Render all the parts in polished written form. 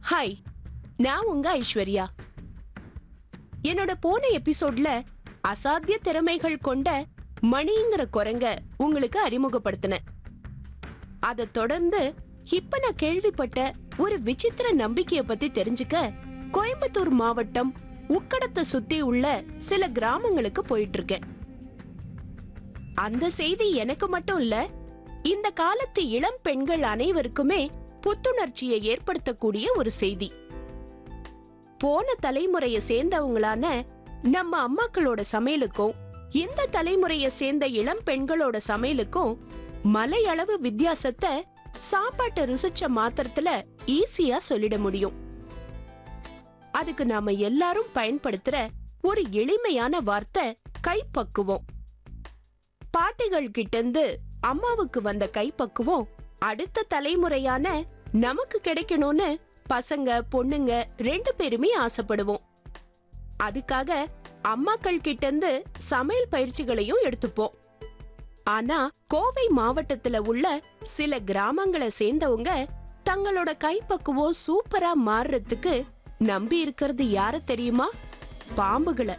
Hi, நான் உங்க ஐஸ்வர்யா. என்னோட போன எபிசோட்ல அசாத்திய திறமைகள் கொண்ட மணிங்கிற குரங்க உங்களுக்கு அறிமுகப்படுத்தினேன். அதை தொடர்ந்து இப்ப நான் கேள்விப்பட்ட ஒரு விசித்திர நம்பிக்கைய பத்தி தெரிஞ்சுக்க கோயம்புத்தூர் மாவட்டம் உக்கடத்தை சுத்தி உள்ள சில கிராமங்களுக்கு போயிட்டு இருக்கேன். அந்த செய்தி எனக்கு மட்டும் இல்ல, இந்த காலத்து இளம் பெண்கள் அனைவருக்குமே புத்துணர்ச்சியை ஏற்படுத்தக்கூடிய ஒரு செய்தி. போன தலைமுறையை சேர்ந்தவங்களான நம்ம அம்மாக்களோட சமையலுக்கும் இந்த தலைமுறையை சேர்ந்த இளம் பெண்களோட சமையலுக்கும் மலையளவு வித்தியாசத்தை சாப்பாட்டை ருசிச்ச மாத்திரத்துல ஈஸியா சொல்லிட முடியும். அதுக்கு நாம எல்லாரும் பயன்படுத்துற ஒரு எளிமையான வார்த்தை கைப்பக்குவம். பாட்டிகள் கிட்ட இருந்து அம்மாவுக்கு வந்த கைப்பக்குவம் அடுத்த தலைமுறையான நமக்கு கிடைக்கணும்னு பசங்க பொண்ணுங்க 2 பேருமே ஆசைப்படுவோம். அதுக்காக அம்மாக்கள் கிட்ட இருந்து சமையல் பயிற்சிகளையும் எடுத்துப்போம். ஆனா கோவை மாவட்டத்துல உள்ள சில கிராமங்களை சேர்ந்தவங்க தங்களோட கைப்பக்குவம் சூப்பரா மாறுறதுக்கு நம்பி இருக்கிறது யார தெரியுமா? பாம்புகளை.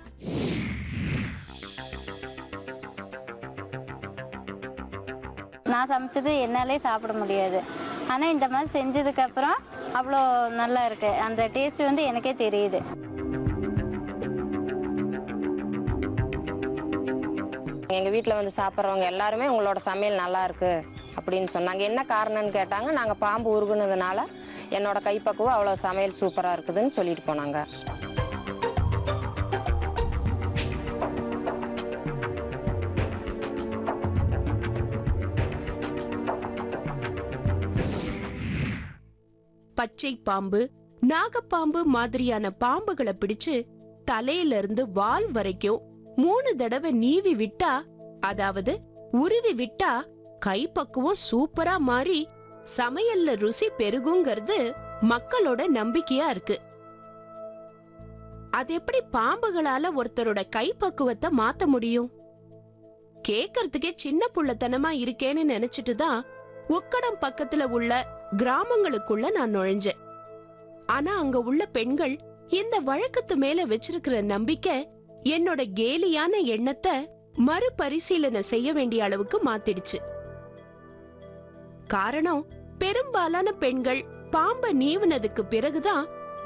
நான் சமைச்சது என்னாலே சாப்பிட முடியாது. ஆனால் இந்த மாதிரி செஞ்சதுக்கு அப்புறம் அவ்வளோ நல்லா இருக்கு. அந்த டேஸ்ட் வந்து எனக்கே தெரியுது. எங்கள் வீட்டில் வந்து சாப்பிட்றவங்க எல்லாருமே உங்களோட சமையல் நல்லா இருக்கு அப்படின்னு சொன்னாங்க. என்ன காரணம்னு கேட்டாங்க. நாங்கள் பாம்பு உருகுனதுனால என்னோட கைப்பக்குவம் அவ்வளோ சமையல் சூப்பராக இருக்குதுன்னு சொல்லிட்டு போனாங்க. பச்சை பாம்பு, நாகப்பாம்பு மாதிரியான பாம்புகளை பிடிச்சு தலையில இருந்து வால் வரைக்கும் 3 தடவை நீவி விட்டா, அதாவது உருவி விட்டா கைப்பக்குவம் சூப்பரா மாறி சமையல்ல ருசி பெருகுங்கிறது மக்களோட நம்பிக்கையா இருக்கு. அது எப்படி பாம்புகளால ஒருத்தரோட கைப்பக்குவத்தை மாத்த முடியும்? கேக்குறதுக்கே சின்ன புள்ளத்தனமா இருக்கேன்னு நினைச்சிட்டு தான் உக்கடம் பக்கத்துல உள்ள கிராமங்களுக்குள்ள நான் நுழைஞ்சேன். ஆனா அங்க உள்ள பெண்கள் இந்த வழக்கத்து மேல வச்சிருக்கிற நம்பிக்கை என்னோட கேலியான எண்ணத்தை மறுபரிசீலனை செய்ய வேண்டிய அளவுக்கு மாத்திடுச்சு. காரணம், பெரும்பாலான பெண்கள் பாம்பை நீவுனதுக்கு பிறகுதான்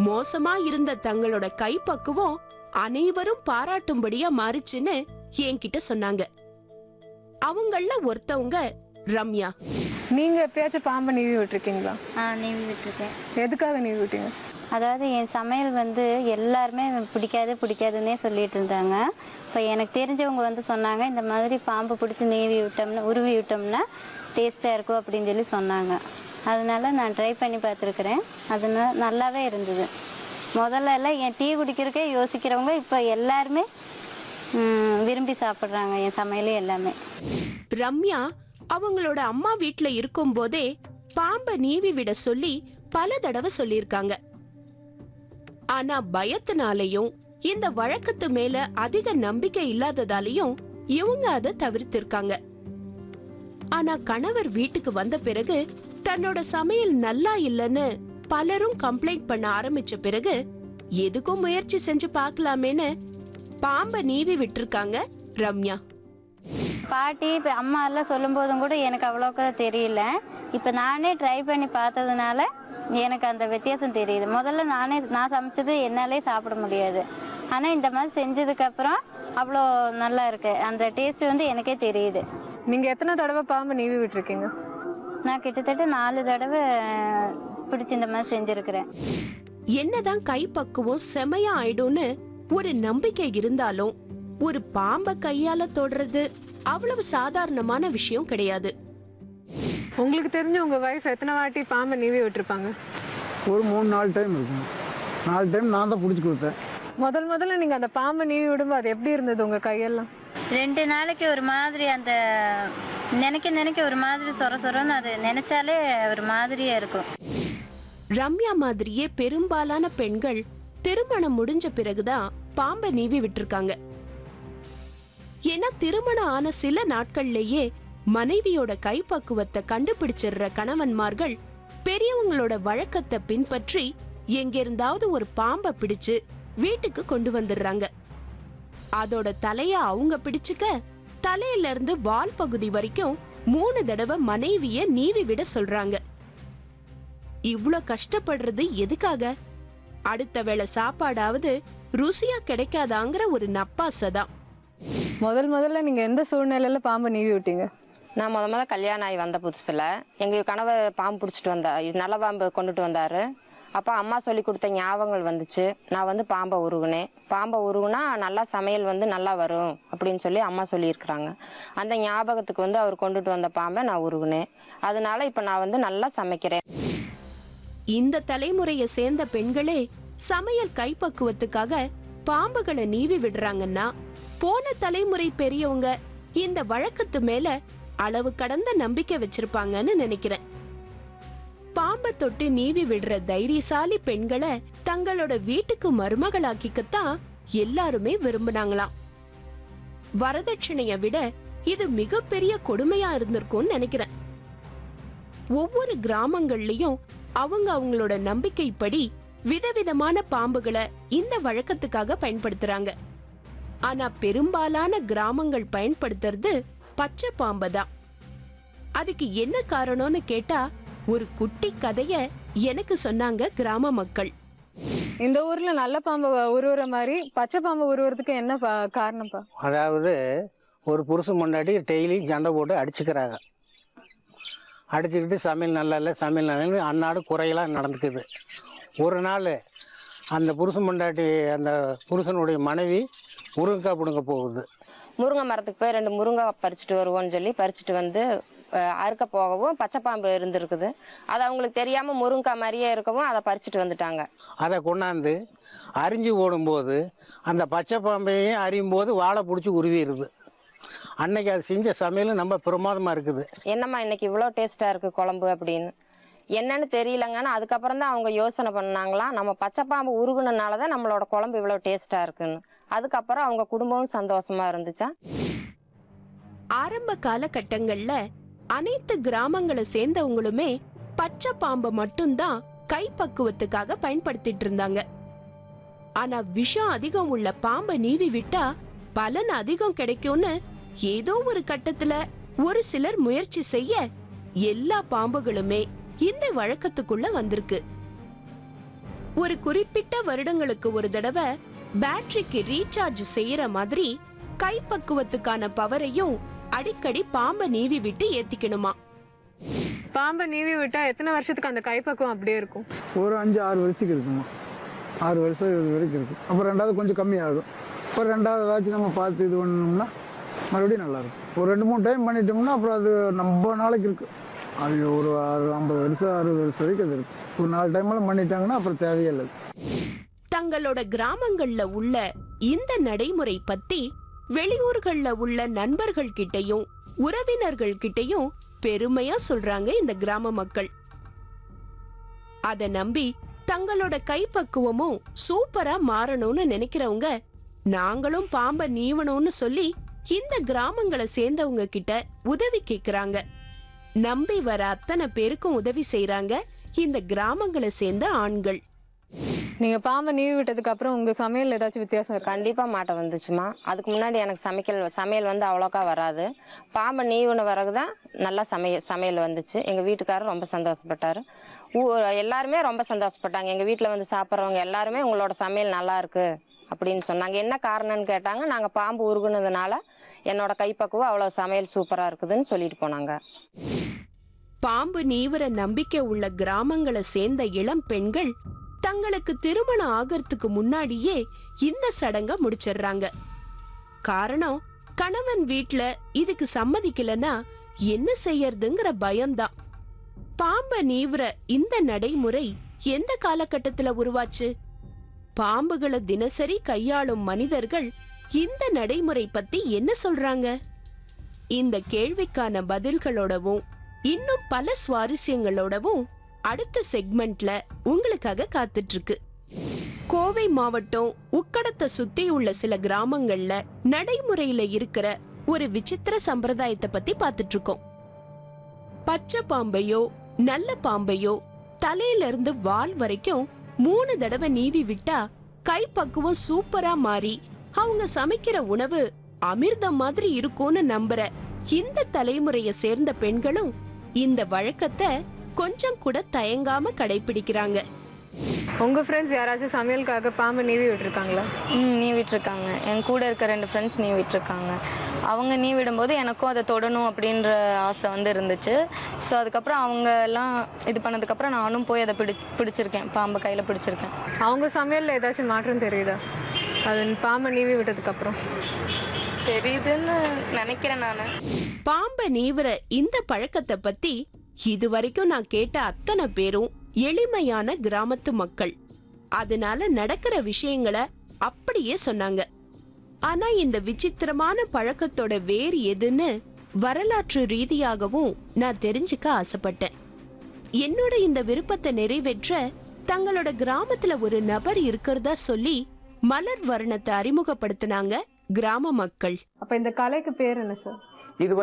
மோசமா இருந்த தங்களோட கைப்பக்குவம் அனைவரும் பாராட்டும்படியா மாறுச்சுன்னு என்கிட்ட சொன்னாங்க. அவங்கள ஒருத்தவங்க ரம்யா. நீங்க எப்பயாச்சும் பாம்பை நீவி விட்டுருக்கீங்களா? நீவி விட்டுருக்கேன். எதுக்காக நீவி விட்டீங்க? அதாவது என் சமையல் வந்து எல்லாருமே பிடிக்காதுன்னே சொல்லிட்டு இருந்தாங்க. இப்போ எனக்கு தெரிஞ்சவங்க வந்து சொன்னாங்க, இந்த மாதிரி பாம்பு பிடிச்சி நீவி விட்டோம்னா உருவி விட்டோம்னா டேஸ்ட்டாக இருக்கும் அப்படின்னு சொல்லி சொன்னாங்க. அதனால நான் ட்ரை பண்ணி பார்த்துருக்குறேன். அதனால நல்லாவே இருந்தது. முதல்ல எல்லாம் என் டீ குடிக்கிறதுக்கே யோசிக்கிறவங்க இப்போ எல்லாருமே விரும்பி சாப்பிட்றாங்க என் சமையலே எல்லாமே. ரம்யா அவங்களோட அம்மா வீட்ல இருக்கும் போதே பாம்பை நீவி விட சொல்லி பல தடவை சொல்லியிருக்காங்க. ஆனா பயத்தினாலையும் இந்த வழக்கத்து மேல அதிக நம்பிக்கை இல்லாததாலையும் இவங்க அதை தவிர்த்திருக்காங்க. ஆனா கணவர் வீட்டுக்கு வந்த பிறகு தன்னோட சமையல் நல்லா இல்லைன்னு பலரும் கம்ப்ளைண்ட் பண்ண ஆரம்பிச்ச பிறகு எதுக்கும் முயற்சி செஞ்சு பார்க்கலாமேன்னு பாம்பை நீவி விட்டுருக்காங்க ரம்யா. பாட்டி இப்போ அம்மா எல்லாம் சொல்லும் போதும் கூட எனக்கு அவ்வளோக்கா தெரியல. இப்போ நானே ட்ரை பண்ணி பார்த்ததுனால எனக்கு அந்த வித்தியாசம் தெரியுது. முதல்ல நான் சமைச்சது என்னாலே சாப்பிட முடியாது. ஆனால் இந்த மாதிரி செஞ்சதுக்கப்புறம் அவ்வளோ நல்லா இருக்கு. அந்த டேஸ்ட் வந்து எனக்கே தெரியுது. நீங்க எத்தனை தடவை பாம்பை நீவி விட்டுருக்கீங்க? நான் கிட்டத்தட்ட 4 தடவை பிடிச்சி இந்த மாதிரி செஞ்சிருக்கிறேன். என்னதான் கைப்பக்குவம் செமையா ஆயிடும்னு ஒரு நம்பிக்கை இருந்தாலும் ஒரு பாம்பை கையால தொடுறது அவ்வளவு சாதாரணமான விஷயம் கிடையாது. உங்களுக்கு தெரிஞ்ச உங்க வைஃப் எத்தனை வாட்டி பாம்பை நீவி விட்டுருப்பாங்க? ஒரு 3-4 டைம் இருக்கும். 4 டைம் நான் தான் பிடிச்சி கொடுத்தேன். முதல்ல நீங்க அந்த பாம்பை நீவி விடும்போது அது எப்படி இருந்தது உங்க கையெல்லாம்? 2 நாளைக்கு ஒரு மாதிரி அந்த நினைக்க ஒரு மாதிரி சொரன்னு அது நினைச்சாலே ஒரு மாதிரியா இருக்கும். ரம்யா மாதிரியே பெரும்பாலான பெண்கள் திருமணம் முடிஞ்ச பிறகுதான் பாம்பை நீவி விட்டுருக்காங்க. ஏன்னா திருமணம் ஆன சில நாட்கள்லயே மனைவியோட கைப்பக்குவத்தை கண்டுபிடிச்சிடுற கணவன்மார்கள் பெரியவங்களோட வழக்கத்தை பின்பற்றி எங்கிருந்தாவது ஒரு பாம்பை பிடிச்சு வீட்டுக்கு கொண்டு வந்துடுறாங்க. அதோட தலைய அவங்க பிடிச்சுக்க தலையில இருந்து வால் பகுதி வரைக்கும் 3 தடவை மனைவிய நீவி விட சொல்றாங்க. இவ்ளோ கஷ்டப்படுறது எதுக்காக? அடுத்த வேளை சாப்பாடாவது ருசியா கிடைக்காதாங்கிற ஒரு நப்பாசைதான். முதல்ல நீங்க எந்த சூழ்நிலையில பாம்பை நீவி விட்டீங்க? நான் முத கல்யாணம் ஆகி வந்த புதுசில் எங்கள் கணவர் பாம்பு பிடிச்சிட்டு நல்ல பாம்பு கொண்டுட்டு வந்தார். அப்போ அம்மா சொல்லி கொடுத்த ஞாபகங்கள் வந்துச்சு. நான் பாம்பை உருகுனேன். பாம்பை உருகுனா நல்லா சமையல் நல்லா வரும் அப்படின்னு சொல்லி அம்மா சொல்லியிருக்கிறாங்க. அந்த ஞாபகத்துக்கு அவர் கொண்டுட்டு வந்த பாம்பை நான் உருகுனேன். அதனால இப்போ நான் நல்லா சமைக்கிறேன். இந்த தலைமுறையை சேர்ந்த பெண்களே சமையல் கைப்பக்குவத்துக்காக பாம்புகளை நீவி விடுறாங்கன்னா, போன தலைமுறை பெரியவங்க இந்த வழக்கத்து மேல அளவு கடந்த நம்பிக்கை வச்சிருப்பாங்கன்னு நினைக்கிறேன். பாம்பை தொட்டு நீவி விடுற தைரியசாலி பெண்களை தங்களோட வீட்டுக்கு மருமகளாக்கிக்கத்தான் எல்லாருமே விரும்பினாங்களாம். வரதட்சணைய விட இது மிகப்பெரிய கொடுமையா இருந்திருக்கும்னு நினைக்கிறேன். ஒவ்வொரு கிராமங்கள்லயும் அவங்களோட நம்பிக்கைப்படி விதவிதமான பாம்புகளை இந்த வழக்கத்துக்காக பயன்படுத்துறாங்க. ஆனா பெரும்பாலான கிராமங்கள் பயன்படுத்துறது பச்சை பாம்பை தான். அதுக்கு என்ன காரணம்னு கேட்டா ஒரு குட்டி கதைய எனக்கு சொன்னாங்க கிராம மக்கள். இந்த ஊர்ல நல்ல பாம்பை உருவுற மாதிரி பச்சை பாம்பை உருவுறதுக்கு என்ன காரணம்ப்பா? அதாவது ஒரு புருஷன் முன்னாடி டெய்லி சண்டை போட்டு அடிச்சுக்கிறாங்க. அடிச்சுக்கிட்டு சமையல் நல்லா இல்லை, சமையல் நல்லா இல்லை, அன்னாடு குறையெல்லாம் நடந்துக்குது. ஒரு நாள் அந்த புருஷன் முண்டாட்டி அந்த புருஷனுடைய மனைவி முருங்கைக்காய் பிடுங்க போகுது. முருங்கை மரத்துக்கு போய் 2 முருங்கை பறிச்சுட்டு வருவோன்னு சொல்லி பறிச்சுட்டு அறுக்க போகவும் பச்சை பாம்பு இருந்திருக்குது. அது அவங்களுக்கு தெரியாமல் முருங்கைக்காய் மாதிரியே இருக்கவும் அதை பறிச்சுட்டு வந்துட்டாங்க. அதை கொண்டாந்து அரிஞ்சு போடும்போது அந்த பச்சை பாம்பையும் அறியும் போது வாழை பிடிச்சி உருவிடுது. அன்னைக்கு அது செஞ்ச சமையலும் ரொம்ப பிரமாதமாக இருக்குது. என்னம்மா இன்னைக்கு இவ்வளோ டேஸ்ட்டாக இருக்குது குழம்பு அப்படின்னு என்னன்னு தெரியலங்கன்னா அதுக்கப்புறம் தான் அவங்க யோசனை பண்ணாங்களாம், நம்ம பச்சை பாம்பு உருகுனனால தான் நம்மளோட குழம்பு இவ்வளோ டேஸ்ட்டாக இருக்குன்னு. அதுக்கப்புறம் அவங்க குடும்பமும் சந்தோஷமா இருந்துச்சா. ஆரம்ப காலகட்டங்கள்ல அனைத்து கிராமங்களை சேர்ந்தவங்களுமே பச்சை பாம்பை மட்டும்தான் கைப்பக்குவத்துக்காக பயன்படுத்திட்டு இருந்தாங்க. ஆனா விஷம் அதிகம் உள்ள பாம்பை நீவி விட்டா பலன் அதிகம் கிடைக்கும்னு ஏதோ ஒரு கட்டத்துல ஒரு சிலர் முயற்சி செய்ய எல்லா பாம்புகளுமே இந்த வழக்கத்துக்குள்ள வந்திருக்கு. ஒரு குறிப்பிட்ட வருடங்களுக்கு ஒரு தடவை பேட்டரிக்கு ரீசார்ஜ் செய்யற மாதிரி கைப்பக்குவத்துக்கான பவரையும் அடிக்கடி பாம்பை நீவி விட்டு ஏத்திக்கணுமா. பாம்பை நீவி விட்டா எத்தனை வருஷத்துக்கு அந்த கைப்பக்குவம் அப்படியே இருக்கும்? ஒரு 5-6 வருஷத்துக்கு இருக்குமா. 6 வருஷம் வரைக்கும் இருக்கும். அப்புறம் 2வது கொஞ்சம் கம்மியாகும். அப்புறம் 2வது ஏதாச்சும் நம்ம பார்த்து இது பண்ணோம்னா மறுபடியும் நல்லாயிருக்கும். ஒரு 2-3 டைம் பண்ணிட்டோம்னா அப்புறம் அது ரொம்ப நாளைக்கு இருக்கும். அது ஒரு 50 வருஷம் 60 வருஷம் வரைக்கும் அது இருக்கும். ஒரு 4 டைமெல்லாம் பண்ணிட்டாங்கன்னா அப்புறம் தேவையே இல்லை. தங்களோட கிராமங்கள்ல உள்ள இந்த நடைமுறை பத்தி வெளியூர்கள்ல உள்ள நண்பர்கள் கிட்டையும் உறவினர்கள் கிட்டையும் பெருமையா சொல்றாங்க இந்த கிராம மக்கள். அத நம்பி தங்களோட கைப்பக்குவமும் சூப்பரா மாறணும்னு நினைக்கிறவங்க நாங்களும் பாம்பை நீவணும்னு சொல்லி இந்த கிராமங்களை சேர்ந்தவங்க கிட்ட உதவி கேக்குறாங்க. நம்பி வர அத்தனை பேருக்கும் உதவி செய்யறாங்க இந்த கிராமங்களை சேர்ந்த ஆண்கள். நீங்க பாம்பை நீவி விட்டதுக்கு அப்புறம் உங்க சமையல் ஏதாச்சும் வித்தியாசம் இருக்கு? கண்டிப்பா மாட்ட வந்துச்சுமா. அதுக்கு முன்னாடி எனக்கு சமையல் அவ்வளோக்கா வராது. பாம்பை நீவின பிறகுதான் நல்லா சமையல் வந்துச்சு. எங்க வீட்டுக்காரர் ரொம்ப சந்தோஷப்பட்டாரு. எல்லாருமே ரொம்ப சந்தோஷப்பட்டாங்க. எங்க வீட்டுல சாப்பிட்றவங்க எல்லாருமே உங்களோட சமையல் நல்லா இருக்கு அப்படின்னு சொன்னாங்க. என்ன காரணம்னு கேட்டாங்க. நாங்க பாம்பு உருகுனதுனால என்னோட கைப்பக்குவம் அவ்வளவு சமையல் சூப்பரா இருக்குதுன்னு சொல்லிட்டு போனாங்க. பாம்பு நீவிர நம்பிக்கை உள்ள கிராமங்களை சேர்ந்த இளம் பெண்கள் தங்களுக்கு திருமணம் ஆகிறதுக்கு முன்னாடியே இந்த சடங்க முடிச்சிடுறாங்க. காரணம், கணவன் வீட்ல இதுக்கு சம்மதிக்கலன்னா என்ன செய்யறதுங்கிற பயம்தான். பாம்பை நீவிர இந்த நடைமுறை எந்த காலகட்டத்துல உருவாச்சு? பாம்புகளை தினசரி கையாளும் மனிதர்கள் இந்த நடைமுறை பத்தி என்ன சொல்றாங்க? இந்த கேள்விக்கான பதில்களோடவும் இன்னும் பல சுவாரஸ்யங்களோடவும் அடுத்த செக்மெண்ட்ல உங்களுக்காக காத்துட்டு இருக்கு. கோவை மாவட்டம் உக்கடத்தை சுத்தி உள்ள சில கிராமங்கள்ல நடைமுறையில இருக்கிற ஒரு விசித்திர சம்பிரதாயத்தை பத்தி பாத்துட்டு இருக்கோம். பச்சை பாம்பையோ நல்ல பாம்பையோ தலையில இருந்து வால் வரைக்கும் 3 தடவை நீவி விட்டா கைப்பக்குவம் சூப்பரா மாறி அவங்க சமைக்கிற உணவு அமிர்தம் மாதிரி இருக்கும்னு நம்புற இந்த தலைமுறையை சேர்ந்த பெண்களும் இந்த வழக்கத்தை கொஞ்சம் கூட தயங்காம கடைபிடிக்கிறாங்க. உங்க ஃப்ரெண்ட்ஸ் யாராச்சும் சமையலுக்காக பாம்பு நீவி விட்டுருக்காங்களா? நீவிட்டுருக்காங்க. என் கூட இருக்க 2 ஃப்ரெண்ட்ஸ் நீவிட்டுருக்காங்க. அவங்க நீவிடும்போது எனக்கும் அதை தொடணும் அப்படின்ற ஆசை வந்து இருந்துச்சு. ஸோ அதுக்கப்புறம் அவங்க எல்லாம் இது பண்ணதுக்கப்புறம் நானும் போய் அதை பிடிச்சிருக்கேன், பாம்பை கையில் பிடிச்சிருக்கேன். அவங்க சமையலில் ஏதாச்சும் மாற்றம் தெரியுதா அது பாம்பை நீவி விட்டதுக்கப்புறம்? தெரியுதுன்னு நினைக்கிறேன் நான். பாம்பை நீவுற இந்த பழக்கத்தை பத்தி இதுவரைக்கும் நான் கேட்ட அத்தனை பேரும் எளிமையான கிராமத்து மக்கள். அதனால நடக்கிற விஷயங்களை அப்படியே சொன்னாங்க. ஆனா இந்த விசித்திரமான பழக்கத்தோட வேறு எதுன்னு வரலாற்று ரீதியாகவும் நான் தெரிஞ்சுக்க ஆசைப்பட்டேன். என்னோட இந்த விருப்பத்தை நிறைவேற்ற தங்களோட கிராமத்துல ஒரு நபர் இருக்கிறதா சொல்லி மலர் வர்ணத்தை அறிமுகப்படுத்தினாங்க கிராம மக்கள். அப்ப இந்த கலைக்கு பேர் என்ன சார்? இது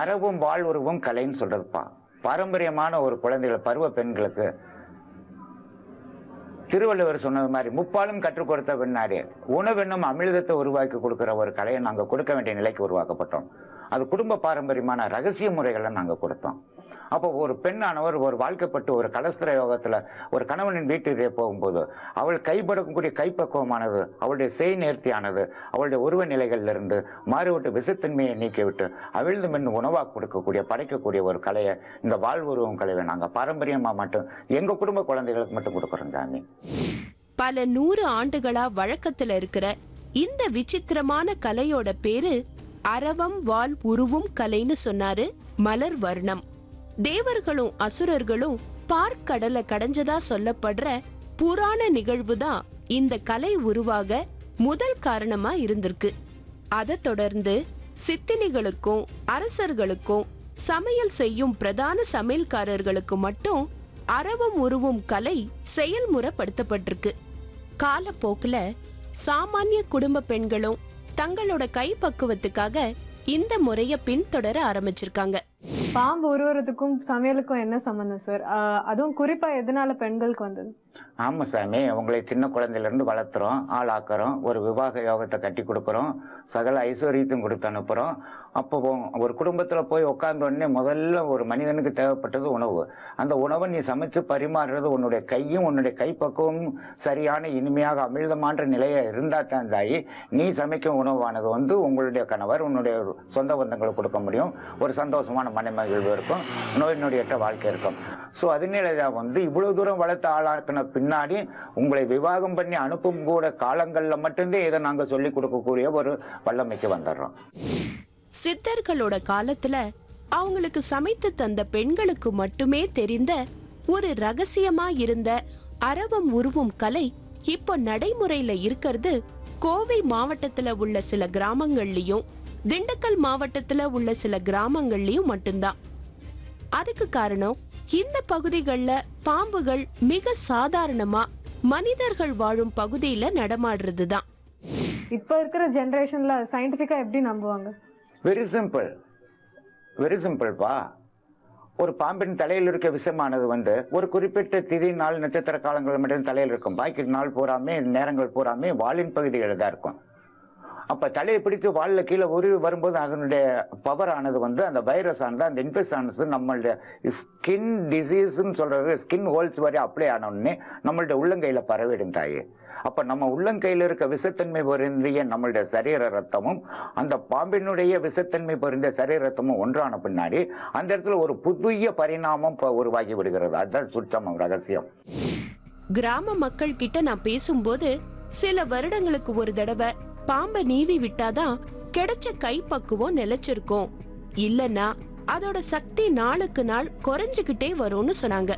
அறவும் வாழ்வுருவும் கலைன்னு சொல்றதுப்பா. பாரம்பரியமான ஒரு குழந்தைகள் பருவ பெண்களுக்கு திருவள்ளுவர் சொன்னது மாதிரி முப்பாலும் கற்றுக் கொடுத்த பின்னாடி உணவென்னும் அமிழ்தத்தை உருவாக்கி கொடுக்கிற ஒரு கலையை நாங்கள் கொடுக்க வேண்டிய நிலைக்கு உருவாக்கப்பட்டோம். அது குடும்ப பாரம்பரியமான ரகசிய முறைகளை நாங்கள் கொடுத்தோம். அப்போ ஒரு பெண்ணானவர் ஒரு வாழ்க்கைப்பட்டு ஒரு கலஸ்திர யோகத்தில் ஒரு கணவனின் வீட்டிலே போகும்போது அவள் கைப்படக்கூடிய கைப்பக்குவமானது, அவளுடைய செய் நேர்த்தியானது, அவளுடைய உருவ நிலைகளிலிருந்து மாறுபட்டு விசத்தன்மையை நீக்கிவிட்டு அவிழ்ந்து மென்று உணவாக கொடுக்கக்கூடிய படைக்கக்கூடிய ஒரு கலையை, இந்த வாழ்வுருவம் கலையை நாங்கள் பாரம்பரியமாக மட்டும் எங்கள் குடும்ப குழந்தைகளுக்கு மட்டும் கொடுக்குறோம் சாமி. பல 100 ஆண்டுகளா வழக்கத்துல இருக்கிற இந்த விசித்திரமான கலையோட பேரு அரவம் வால் உருவும் கலைன்னு சொன்னாரு மலர் வர்ணம். தேவர்களும் அசுரர்களும் பார்க்கடலை கடைஞ்சதா சொல்லப்படுற புராண நிகழ்வுதான் இந்த கலை உருவாக முதல் காரணமா இருந்திருக்கு. அதை தொடர்ந்து சித்தினிகளுக்கும் அரசர்களுக்கும் சமையல் செய்யும் பிரதான சமையல்காரர்களுக்கு மட்டும் அரவம் உருவும் கலை செயல்முறைப்படுத்தப்பட்டிருக்கு. காலப்போக்குல சாமானிய குடும்ப பெண்களும் தங்களோட கைப்பக்குவத்துக்காக இந்த முறைய பின்தொடர ஆரம்பிச்சிருக்காங்க. பாம்பு உருவறதுக்கும் சமையலுக்கும் என்ன சம்பந்தம் சார்? அதுவும் குறிப்பா எதனால பெண்களுக்கு வந்தது? ஆமாம் சாமி, உங்களை சின்ன குழந்தையிலேருந்து வளர்த்துறோம், ஆளாக்குறோம், ஒரு விவாக யோகத்தை கட்டி கொடுக்குறோம், சகல ஐஸ்வர்யத்தையும் கொடுத்து அனுப்புகிறோம். அப்போ ஒரு குடும்பத்தில் போய் உட்கார்ந்த உடனே முதல்ல ஒரு மனிதனுக்கு தேவைப்பட்டது உணவு. அந்த உணவை நீ சமைச்சு பரிமாறுறது உன்னுடைய கையும் உன்னுடைய கைப்பக்குவமும் சரியான இனிமையாக அமிழ்தமான நிலையை இருந்தால் தான் தாயி நீ சமைக்கும் உணவானது உங்களுடைய கணவர் உன்னுடைய சொந்த பந்தங்களுக்கு கொடுக்க முடியும். ஒரு சந்தோஷமான மனமகிழ்வு இருக்கும், நோய் நொடியற்ற வாழ்க்கை இருக்கும். ஸோ அதனால தான் இவ்வளோ தூரம் வளர்த்த ஆளாக்கின பின்னாடி உங்களை விவாகம் பண்ணி அனுப்பும் கூட காலங்களில் மட்டும்தான் இதை நாங்கள் சொல்லி கொடுக்கக்கூடிய ஒரு வல்லமைக்கு வந்துடுறோம். சித்தர்களோட காலத்துல அவங்களுக்கு சமைத்து தந்த பெண்களுக்கு மட்டுமே தெரிந்த ஒரு ரகசியமா இருந்த அரவம் உருவும் கலை இப்போ நடைமுறையில இருக்கிறது கோவை மாவட்டத்துல உள்ள சில கிராமங்கள்லயும் திண்டுக்கல் மாவட்டத்துல உள்ள சில கிராமங்கள்லயும் மட்டும்தான். அதுக்கு காரணம் இந்த பகுதிகள்ல பாம்புகள் மிக சாதாரணமா மனிதர்கள் வாழும் பகுதியில நடமாடுறதுதான். இப்ப இருக்கிற ஜெனரேஷன்ல சயின்டிபிக்கா எப்படி நம்புவாங்க? வெரி சிம்பிள், வெரி சிம்பிள்ப்பா. ஒரு பாம்பின் தலையில் இருக்க விஷமானது ஒரு குறிப்பிட்ட திதி நாள் நட்சத்திர காலங்கள் மட்டும் தலையில் இருக்கும். பாக்கி நாள் பூராமே நேரங்கள் பூராமே வாலின் பகுதிகளில் தான் இருக்கும். அப்போ தலையை பிடித்து வாலில் கீழே உருவி வரும்போது அதனுடைய பவர் ஆனது அந்த வைரஸ் ஆனது, அந்த இன்ஃபெக்ஷன் ஆனது நம்மளுடைய ஸ்கின் டிசீஸ்ன்னு சொல்கிறது ஸ்கின் ஹோல்ஸ் வரை அப்ளை ஆனோடனே நம்மளுடைய உள்ளங்கையில் பரவிடும் தாயே. அப்போ நம்ம உள்ளங்கையில் இருக்க விஷத்தன்மை பொருந்திய நம்மளுடைய சரீர ரத்தமும் அந்த பாம்பினுடைய விஷத்தன்மை பொருந்திய சரீர ரத்தமும் ஒன்றான பின்னாடி அந்த இடத்துல ஒரு புதிய பரிணாமம் உருவாகி விடுகிறது. அதுதான் சுத்தம் ரகசியம். கிராம மக்கள் கிட்ட நான் பேசும்போது சில வருடங்களுக்கு ஒரு தடவை பாம்பை நீவி விட்டாதான் கிடைச்ச கைப்பக்குவம் நிலைச்சிருக்கும், இல்லன்னா அதோட சக்தி நாளுக்கு நாள் குறைஞ்சுகிட்டே வரும்னு சொன்னாங்க.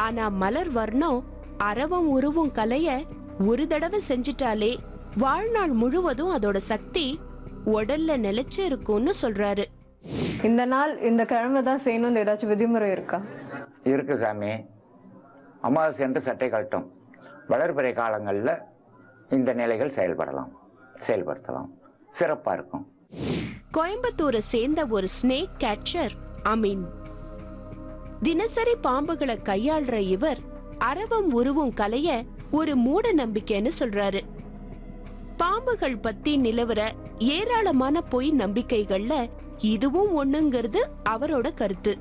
ஆனா மலர் வர்ணம் அரவம் உருவும் கலைய ஒரு தடவை செஞ்சிட்டாலே வாழ்நாள் முழுவதும் அதோட சக்தி உடல்ல நிலைச்சு இருக்கும்னு சொல்றாரு. இந்த நாள் இந்த கிழமை தான் செய்யணும் ஏதாச்சும் விதிமுறை இருக்கா? இருக்கு சாமி. அமாவாசை என்று சட்டை கட்டும் வளர்பிறை காலங்களில் இந்த நிலைகள் செயல்படுத்தலாம், சிறப்பா இருக்கும். கோயம்புத்தூரை சேர்ந்த ஒரு ஸ்னேக் கேட்சர் அமீன். தினசரி பாம்புகளை கையாள்ற இவர் அரவம் உருவும் கலைய ஒரு மூட நம்பிக்கைன்னு சொல்றாரு. பாம்புகள் பத்தி நிலவர ஏராளமான பொய் நம்பிக்கைகள்ல இதுவும் ஒண்ணுங்கிறது அவரோட கருத்து.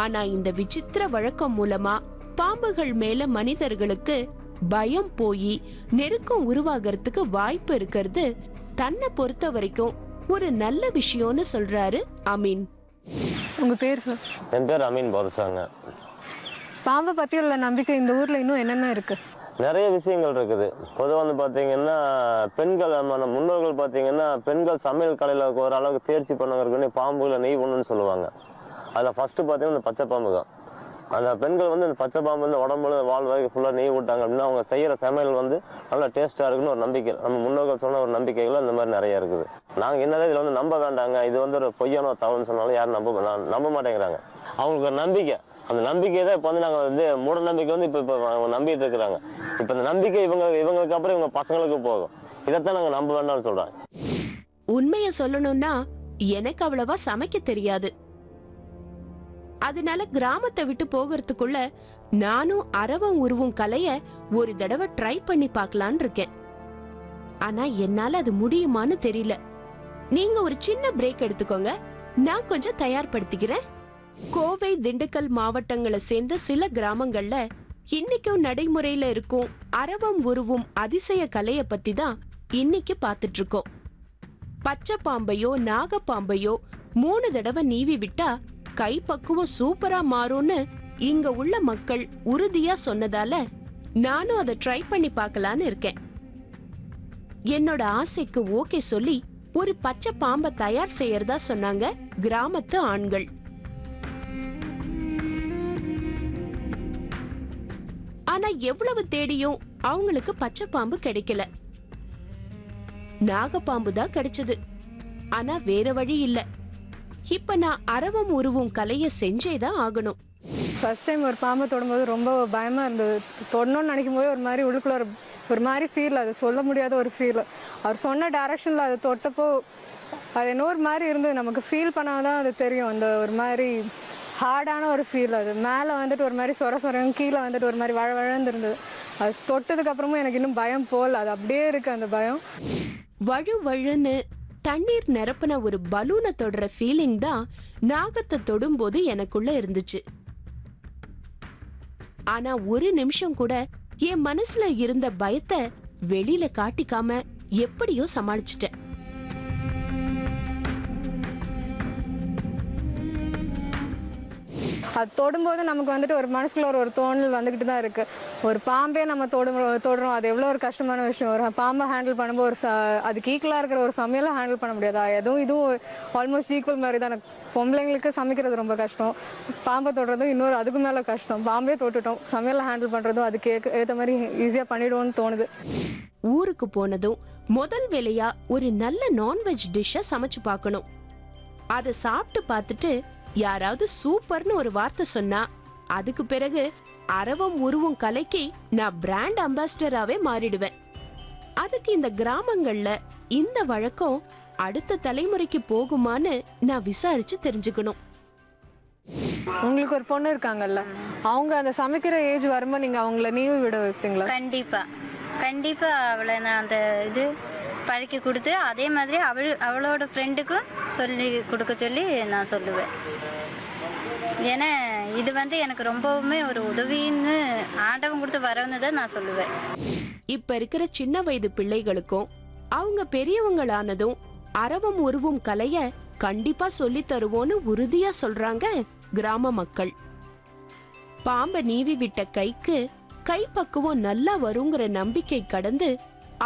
ஆனா இந்த விசித்திர வழக்கம் மூலமா பாம்புகள் மேல மனிதர்களுக்கு பயம் போய் நெருக்கம் உருவாகிறதுக்கு வாய்ப்பு இருக்கிறது தன்னை பொறுத்த வரைக்கும் ஒரு நல்ல விஷயம்னு சொல்றாரு அமீன். உங்க பேர் சார்? என் பேர் அமீன் போதசாங்க. பாம்பை பத்தி உள்ள நம்பிக்கை இந்த ஊர்ல இன்னும் என்னென்ன இருக்கு? நிறைய விஷயங்கள் இருக்குது. பொதுவாக வந்து பார்த்தீங்கன்னா பெண்கள், நம்ம முன்னோர்கள் பார்த்தீங்கன்னா பெண்கள் சமையல் கலையில் ஓரளவுக்கு தேர்ச்சி பண்ணவங்களுக்கு பாம்புகளை நெய் ஒன்றுன்னு சொல்லுவாங்க. அதில் ஃபஸ்ட்டு பார்த்தீங்கன்னா இந்த பச்சை பாம்பு தான். அந்த பெண்கள் வந்து இந்த பச்சை பாம்பு வந்து உடம்புல வால் வரைக்கும் ஃபுல்லாக நெய் விட்டாங்க அப்படின்னா அவங்க செய்கிற சமையல் வந்து நல்லா டேஸ்ட்டாக இருக்குன்னு ஒரு நம்பிக்கை, நம்ம முன்னோர்கள் சொன்ன ஒரு நம்பிக்கைகள் இந்த மாதிரி நிறைய இருக்குது. நாங்கள் என்னதான் இதில் வந்து நம்ப வேண்டாங்க, இது வந்து ஒரு பொய்யான ஒரு தவறுன்னு சொன்னாலும் யாரும் நம்ப மாட்டேங்கிறாங்க. அவங்களுக்கு ஒரு நம்பிக்கை, அந்த நம்பிக்கை தான் இப்போ வந்து நாங்கள் வந்து மூட நம்பிக்கை வந்து இப்போ அவங்க நம்பிட்டு இருக்கிறாங்க. இப்போ இந்த நம்பிக்கை இவங்களுக்கு அப்புறம் இவங்க பசங்களுக்கு போகும். இதைத்தான் நாங்கள் நம்ப வேண்டாம்னு சொல்கிறாங்க. உண்மையை சொல்லணும்னா எனக்கு அவ்வளவா சமைக்க தெரியாது. அதனால கிராமத்தை விட்டு போகிறதுக்குள்ள நானும் அரவம் உருவும் கலைய ஒரு தடவை ட்ரை பண்ணி பார்க்கலான்னு இருக்கேன். ஆனா என்னால அது முடியுமான்னு தெரியல. நீங்க ஒரு சின்ன பிரேக் எடுத்துக்கோங்க, நான் கொஞ்சம் தயார்படுத்திக்கிறேன். கோவை, திண்டுக்கல் மாவட்டங்களை சேர்ந்த சில கிராமங்கள்ல இன்னைக்கும் நடைமுறையில இருக்கும் அரவம் உருவும் அதிசய கலைய பத்தி தான் இன்னைக்கு பாத்துட்டு இருக்கோம். பச்சை பாம்பையோ நாகப்பாம்பையோ 3 தடவை நீவி விட்டா கை பக்குவம் சூப்பரா மாறும்னு இங்க உள்ள மக்கள் உறுதியா சொன்னதால நானும் அதை ட்ரை பண்ணி பார்க்கலான்னு இருக்கேன். என்னோட ஆசைக்கு ஓகே சொல்லி ஒரு பச்சை பாம்பை தயார் செய்யறதா சொன்னாங்க கிராமத்து ஆண்கள். ஆனா எவ்வளவு தேடியும் அவங்களுக்கு பச்சை பாம்பு கிடைக்கல. நாகப்பாம்பு தான் கிடைச்சது. ஆனா வேற வழி இல்ல. இப்ப நான் அரவம் உருவும் கலைய செஞ்சேதான் ஆகணும். ஃபர்ஸ்ட் டைம் ஒரு பாம்பை தொடும்போது ரொம்ப பயமா இருந்தது. தொடணும்னு நினைக்கும் போது ஒரு மாதிரி உள்ளுக்குள்ள ஒரு மாதிரி ஃபீல், அது சொல்ல முடியாத ஒரு ஃபீல். அவர் சொன்ன டைரக்ஷன்ல அதை தொட்டப்போ அது இன்னொரு மாதிரி இருந்தது. நமக்கு ஃபீல் பண்ணாதான் அது தெரியும். அந்த ஒரு மாதிரி ஹார்டான ஒரு ஃபீல். அது மேலே வந்துட்டு ஒரு மாதிரி சொரம் கீழே வந்துட்டு ஒரு மாதிரி வழவழந்து இருந்தது. அது தொட்டதுக்கு அப்புறமும் எனக்கு இன்னும் பயம் போல், அது அப்படியே இருக்கு அந்த பயம். வழுன்னு தண்ணீர் நிரப்பின ஒரு பலூனை தொடுற ஃபீலிங் தான் நாகத்தை தொடும்போது எனக்குள்ள இருந்துச்சு. ஆனா ஒரு நிமிஷம் கூட என் மனசுல இருந்த பயத்தை வெளியில காட்டிக்காம எப்படியோ சமாளிச்சிட்டேன். அது தொடும்போது நமக்கு வந்துட்டு ஒரு மனசுக்குள்ள ஒரு தோணல் வந்துக்கிட்டு தான் இருக்கு. ஒரு பாம்பே நம்ம தொடுறோம், அது எவ்வளோ ஒரு கஷ்டமான விஷயம். ஒரு பாம்பை ஹேண்டில் பண்ணும்போது அதுக்கு ஈக்குவலாக இருக்கிற ஒரு சமையலை ஹேண்டில் பண்ண முடியாது. இதுவும் ஆல்மோஸ்ட் ஈக்குவல் மாதிரி தான். பொம்பளைங்களுக்கு சமைக்கிறது ரொம்ப கஷ்டம், பாம்பை தொடுறதும் இன்னொரு அதுக்கு மேலே கஷ்டம். பாம்பே தொட்டுட்டோம், சமையலை ஹேண்டில் பண்ணுறதும் அதுக்கு ஏற்ற மாதிரி ஈஸியாக பண்ணிடுவோம்னு தோணுது. ஊருக்கு போனதும் முதல் வேலையா ஒரு நல்ல நான்வெஜ் டிஷ்ஷை சமைச்சு பார்க்கணும். அதை சாப்பிட்டு பார்த்துட்டு யாராவது சூப்பர்னு ஒரு வார்த்தை சொன்னா அதுக்கு பிறகு அரவம் உருவும் கலைக்கு நான் பிராண்ட் அம்பாசிடராவே மாறிடுவேன். அதுக்கு இந்த கிராமங்கள்ல இந்த வழக்கம் அடுத்த தலைமுறைக்கு போகுமான்னு நான் விசாரிச்சு தெரிஞ்சுக்கணும். உங்களுக்கு ஒரு பொண்ணு இருக்காங்கல்ல, அவங்க அந்த சமைக்கிற ஏஜ் வரும்போது நீங்க அவங்கள நீவு விட வைப்பீங்களா? கண்டிப்பா அவளை நான் அந்த இது பழக்கி கொடுத்து அதே மாதிரி அவளோட ஃப்ரெண்டுக்கும் சொல்லி கொடுக்க சொல்லி நான் சொல்லுவேன். ஏன்னா இது வந்து எனக்கு ரொம்பவுமே ஒரு உதவின்னு ஆண்டவன் கொடுத்து வரவுன்னு தான் நான் சொல்லுவேன். இப்ப இருக்கிற சின்ன வயது பிள்ளைகளுக்கும் அவங்க பெரியவங்களானதும் அரவம் உருவும் கலைய கண்டிப்பா சொல்லி தருவோன்னு உறுதியா சொல்றாங்க கிராம மக்கள். பாம்பை நீவி விட்ட கைக்கு கை பக்குவம் நல்லா வருங்கிற நம்பிக்கை கடந்து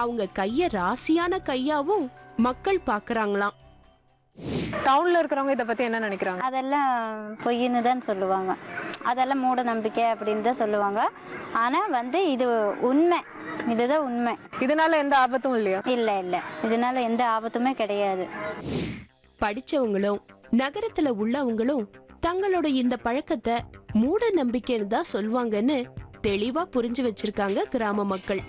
அவங்க கைய ராசியான கையாவும் மக்கள் பாக்குறாங்களாம். டவுன்ல இருக்கிறவங்க இதை பத்தி என்ன நினைக்கிறாங்க? அதெல்லாம் பொய்ன்னு தான் சொல்லுவாங்க, அதெல்லாம் மூட நம்பிக்கை அப்படின்னு தான் சொல்லுவாங்க. ஆனா வந்து இது உண்மை, இதுதான் உண்மை. இதனால எந்த ஆபத்தும் இல்லையா? இல்ல இதனால எந்த ஆபத்துமே கிடையாது. படிச்சவங்களும் நகரத்துல உள்ளவங்களும் தங்களோட இந்த பழக்கத்தை மூட நம்பிக்கைன்னு தான் சொல்வாங்கன்னு தெளிவா புரிஞ்சு வச்சிருக்காங்க கிராம மக்கள்.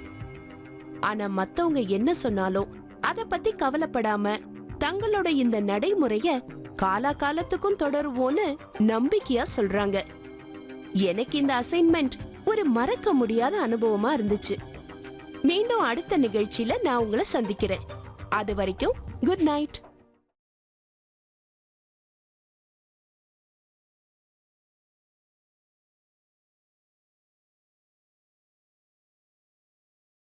ஆனா மத்தவங்க என்ன சொன்னாலும் அத பத்தி கவலைப்படாம தங்களோட இந்த நடைமுறைய காலா காலத்துக்கும் தொடருவோன்னு நம்பிக்கையா சொல்றாங்க. எனக்கு இந்த அசைன்மெண்ட் ஒரு மறக்க முடியாத அனுபவமா இருந்துச்சு. மீண்டும் அடுத்த நிகழ்ச்சியில நான் உங்களை சந்திக்கிறேன். அது வரைக்கும் குட் நைட்.